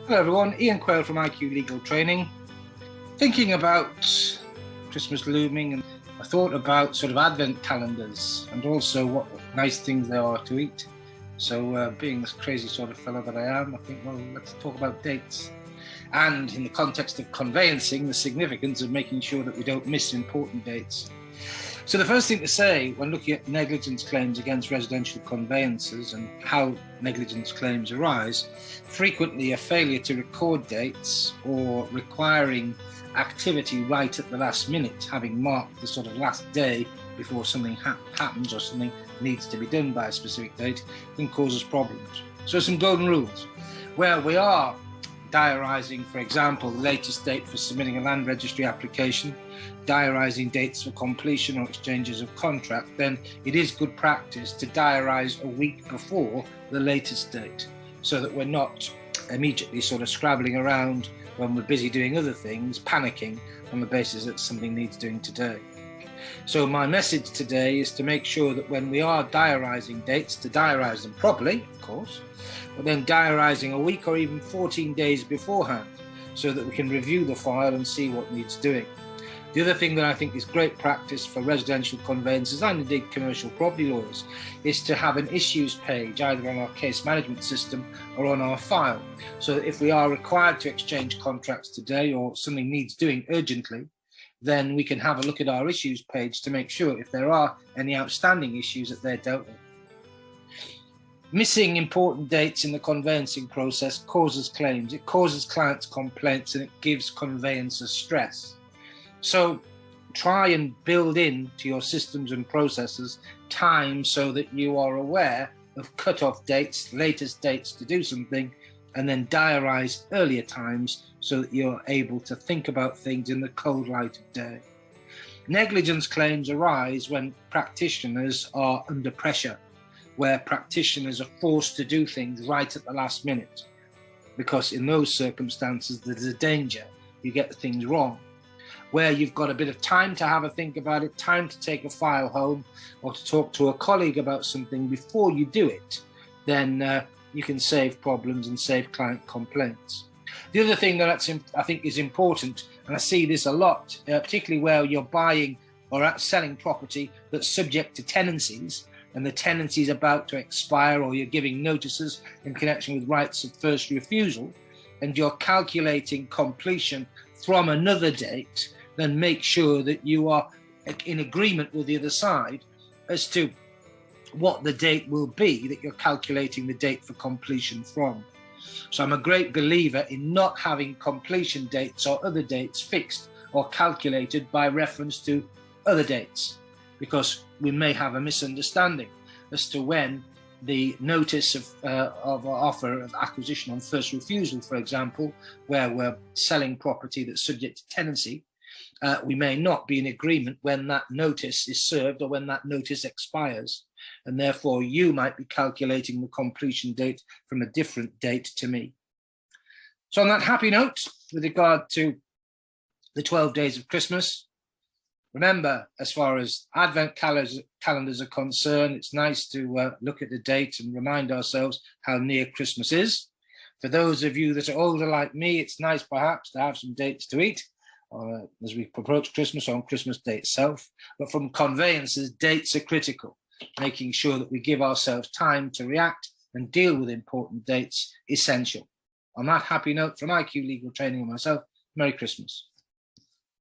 Hello everyone, Ian Quayle from IQ Legal Training. Thinking about Christmas looming, and I thought about sort of advent calendars and also what nice things there are to eat. So being this crazy sort of fellow that I am, I think, well, let's talk about dates. And in the context of conveyancing, the significance of making sure that we don't miss important dates. So the first thing to say when looking at negligence claims against residential conveyancers and how negligence claims arise, frequently a failure to record dates or requiring activity right at the last minute, having marked the sort of last day before something happens or something needs to be done by a specific date, can cause us problems. So some golden rules. Where we are diarising, for example, the latest date for submitting a land registry application, diarising dates for completion or exchanges of contract, then it is good practice to diarise a week before the latest date, so that we're not immediately sort of scrabbling around when we're busy doing other things, panicking on the basis that something needs doing today. So my message today is to make sure that when we are diarising dates, to diarise them properly, of course, but then diarising a week or even 14 days beforehand, so that we can review the file and see what needs doing. The other thing that I think is great practice for residential conveyancers and indeed commercial property lawyers is to have an issues page either on our case management system or on our file, so that if we are required to exchange contracts today or something needs doing urgently, then we can have a look at our issues page to make sure if there are any outstanding issues that they're dealt with. Missing important dates in the conveyancing process causes claims, it causes clients complaints, and it gives conveyancers stress. So try and build into your systems and processes time so that you are aware of cut-off dates, latest dates to do something, and then diarise earlier times so that you're able to think about things in the cold light of day. Negligence claims arise when practitioners are under pressure, where practitioners are forced to do things right at the last minute, because in those circumstances there's a danger you get things wrong. Where you've got a bit of time to have a think about it, time to take a file home or to talk to a colleague about something before you do it, then you can save problems and save client complaints. The other thing that I think is important, and I see this a lot, particularly where you're buying or selling property that's subject to tenancies, and the tenancy is about to expire, or you're giving notices in connection with rights of first refusal, and you're calculating completion from another date, then make sure that you are in agreement with the other side as to what the date will be that you're calculating the date for completion from. So I'm a great believer in not having completion dates or other dates fixed or calculated by reference to other dates, because we may have a misunderstanding as to when the notice of offer of acquisition on first refusal, for example, where we're selling property that's subject to tenancy, we may not be in agreement when that notice is served or when that notice expires, and therefore you might be calculating the completion date from a different date to me. So on that happy note, with regard to the 12 days of Christmas, remember, as far as advent calendars are concerned, it's nice to look at the date and remind ourselves how near Christmas is. For those of you that are older like me, it's nice perhaps to have some dates to eat as we approach Christmas or on Christmas Day itself. But from conveyancers, dates are critical. Making sure that we give ourselves time to react and deal with important dates essential. On that happy note, from IQ Legal Training and myself, Merry Christmas.